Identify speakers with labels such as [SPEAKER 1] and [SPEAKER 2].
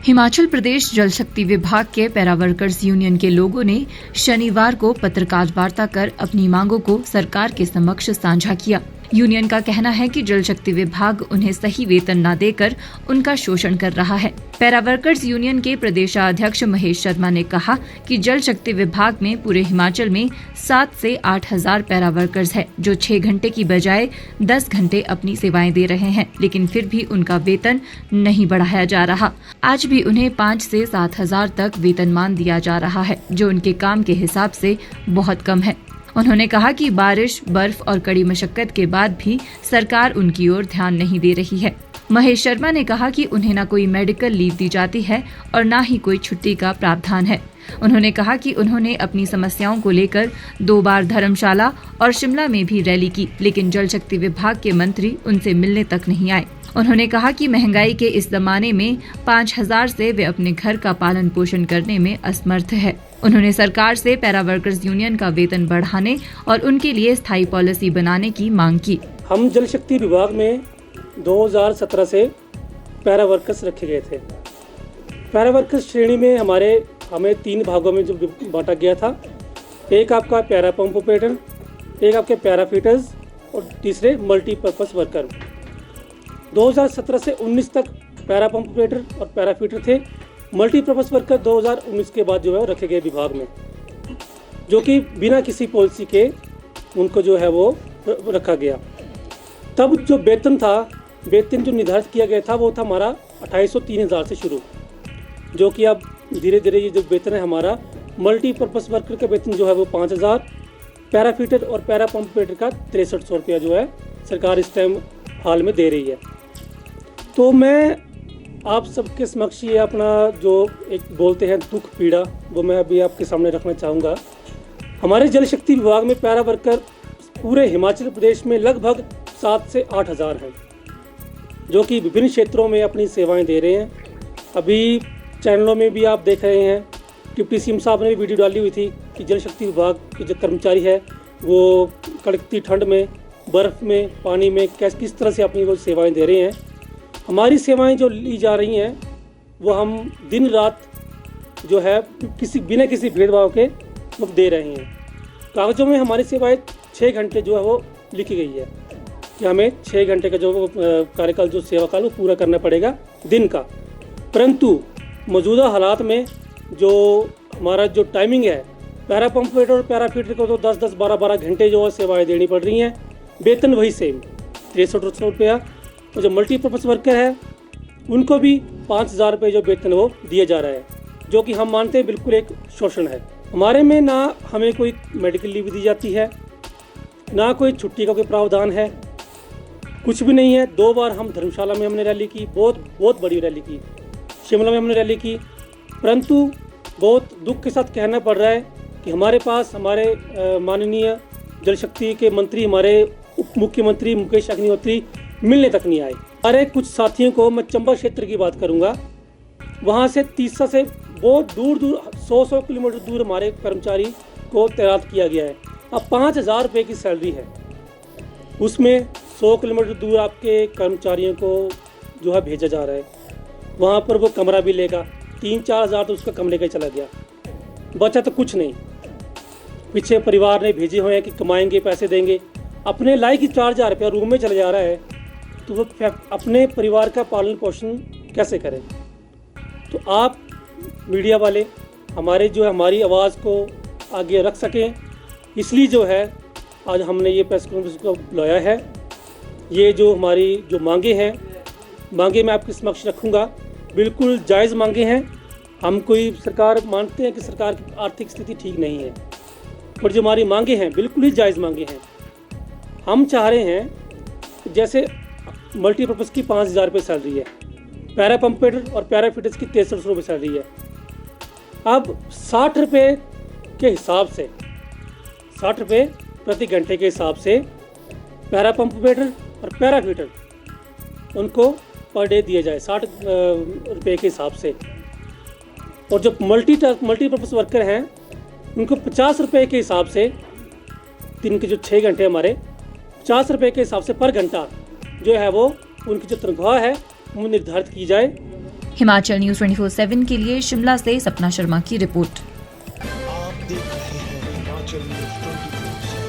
[SPEAKER 1] हिमाचल प्रदेश जल शक्ति विभाग के पैरा वर्कर्स यूनियन के लोगों ने शनिवार को पत्रकार वार्ता कर अपनी मांगों को सरकार के समक्ष साझा किया। यूनियन का कहना है कि जल शक्ति विभाग उन्हें सही वेतन न देकर उनका शोषण कर रहा है। पैरा वर्कर्स यूनियन के प्रदेशाध्यक्ष महेश शर्मा ने कहा कि जल शक्ति विभाग में पूरे हिमाचल में 7 से 8 हजार पैरा वर्कर्स है, जो 6 घंटे की बजाय 10 घंटे अपनी सेवाएं दे रहे हैं, लेकिन फिर भी उनका वेतन नहीं बढ़ाया जा रहा। आज भी उन्हें 5 से 7 हजार तक वेतनमान दिया जा रहा है, जो उनके काम के हिसाब से बहुत कम है। उन्होंने कहा कि बारिश, बर्फ और कड़ी मशक्कत के बाद भी सरकार उनकी ओर ध्यान नहीं दे रही है। महेश शर्मा ने कहा कि उन्हें न कोई मेडिकल लीव दी जाती है और न ही कोई छुट्टी का प्रावधान है। उन्होंने कहा कि उन्होंने अपनी समस्याओं को लेकर 2 बार धर्मशाला और शिमला में भी रैली की, लेकिन जल शक्ति विभाग के मंत्री उनसे मिलने तक नहीं आए। उन्होंने कहा कि महंगाई के इस जमाने में 5,000 से वे अपने घर का पालन पोषण करने में असमर्थ है। उन्होंने सरकार से पैरा वर्कर्स यूनियन का वेतन बढ़ाने और उनके लिए स्थायी पॉलिसी बनाने की मांग की।
[SPEAKER 2] हम जल शक्ति विभाग में 2017 से पैरा वर्कर्स रखे गए थे। पैरा वर्कर्स श्रेणी में हमें 3 भागों में जो बांटा गया था। एक आपका पैरा पंप ऑपरेटर, एक आपके पैरा फिटर्स और तीसरे मल्टीपर्पज़ वर्कर। 2017 से 19 तक पैरा पंप ऑपरेटर और पैरा फिटर थे। मल्टीपर्पज़ वर्कर 2019 के बाद जो है रखे गए विभाग में, जो कि बिना किसी पॉलिसी के उनको जो है वो रखा गया। तब जो वेतन जो निर्धारित किया गया था वो था हमारा 2803 से शुरू, जो कि अब धीरे धीरे ये जो वेतन है हमारा मल्टीपर्पज़ वर्कर का वेतन जो है वो 5000, पैरा फिटर और पैरा पंप ऑपरेटर का 6300 रुपया जो है सरकार इस टाइम हाल में दे रही है। तो मैं आप सबके समक्ष ये अपना जो एक बोलते हैं दुख पीड़ा, वो मैं अभी आपके सामने रखना चाहूँगा। हमारे जल शक्ति विभाग में पैरा वर्कर पूरे हिमाचल प्रदेश में लगभग 7 से 8 हज़ार हैं, जो कि विभिन्न क्षेत्रों में अपनी सेवाएं दे रहे हैं। अभी चैनलों में भी आप देख रहे हैं, डिप्टी सीएम साहब ने भी वीडियो डाली हुई थी कि जल शक्ति विभाग के जो कर्मचारी है वो कड़कती ठंड में, बर्फ़ में, पानी में किस तरह से अपनी वो सेवाएँ दे रहे हैं। हमारी सेवाएं जो ली जा रही हैं वो हम दिन रात जो है बिना किसी भेदभाव के वो दे रहे हैं। कागज़ों में हमारी सेवाएं 6 घंटे जो है वो लिखी गई है कि हमें 6 घंटे का जो कार्यकाल, जो सेवा काल वो पूरा करना पड़ेगा दिन का। परंतु मौजूदा हालात में जो हमारा जो टाइमिंग है, पैरा पंप ऑपरेटर और पैरा फिटर को तो 10-10, 12-12 घंटे जो है सेवाएँ देनी पड़ रही हैं। वेतन वही सेम 6300 रुपया। तो जो मल्टीपर्पज़ वर्कर है उनको भी 5000 रुपये जो वेतन वो दिया जा रहा है, जो कि हम मानते हैं बिल्कुल एक शोषण है। हमारे में ना हमें कोई मेडिकल लीव दी जाती है, ना कोई छुट्टी का कोई प्रावधान है, कुछ भी नहीं है। 2 बार हम धर्मशाला में हमने रैली की, बहुत बड़ी रैली की। शिमला में हमने रैली की, परंतु बहुत दुख के साथ कहना पड़ रहा है कि हमारे पास हमारे माननीय जल शक्ति के मंत्री, हमारे उप मुख्यमंत्री मुकेश अग्निहोत्री मिलने तक नहीं आए। अरे कुछ साथियों को, मैं चंबा क्षेत्र की बात करूंगा, वहां से तीसरा से बहुत दूर 100 किलोमीटर दूर हमारे कर्मचारी को तैनात किया गया है। अब 5000 रुपये की सैलरी है, उसमें 100 किलोमीटर दूर आपके कर्मचारियों को जो है भेजा जा रहा है। वहाँ पर वो कमरा भी लेगा, 3-4 हज़ार तो उसका कम लेकर चला गया, बचा तो कुछ नहीं। पीछे परिवार ने भेजे हुए हैं कि कमाएंगे, पैसे देंगे, अपने लायक ही 4000 रुपया रूम में चला जा रहा है, तो वो अपने परिवार का पालन पोषण कैसे करें। तो आप मीडिया वाले हमारी आवाज़ को आगे रख सकें, इसलिए जो है आज हमने ये प्रेस कॉन्फ्रेंस को बुलाया है। ये जो हमारी जो मांगे मैं आपके समक्ष रखूँगा, बिल्कुल जायज़ मांगे हैं। हम कोई सरकार मानते हैं कि सरकार की आर्थिक स्थिति ठीक नहीं है, पर जो हमारी मांगे हैं बिल्कुल ही जायज़ मांगे हैं। हम चाह रहे हैं जैसे मल्टीपर्पज़ की 5000 रुपये सैलरी है, पैरा पंप ऑपरेटर और पैरा फिटर्स की 6300 रुपये सैलरी है। अब 60 रुपये के हिसाब से, 60 रुपये प्रति घंटे के हिसाब से पैरा पंप ऑपरेटर और पैरा फिटर उनको पर डे दिया जाए 60 रुपये के हिसाब से। और जो मल्टीपर्पज़ वर्कर हैं उनको 50 रुपये के हिसाब से, दिन के जो 6 घंटे हमारे 50 रुपये के हिसाब से पर घंटा जो है वो उनकी जो तनख्वाह है वो निर्धारित की जाए।
[SPEAKER 1] हिमाचल न्यूज 24/7 के लिए शिमला से सपना शर्मा की रिपोर्ट।
[SPEAKER 3] आप देख रहे हैं हिमाचल न्यूज 24/7।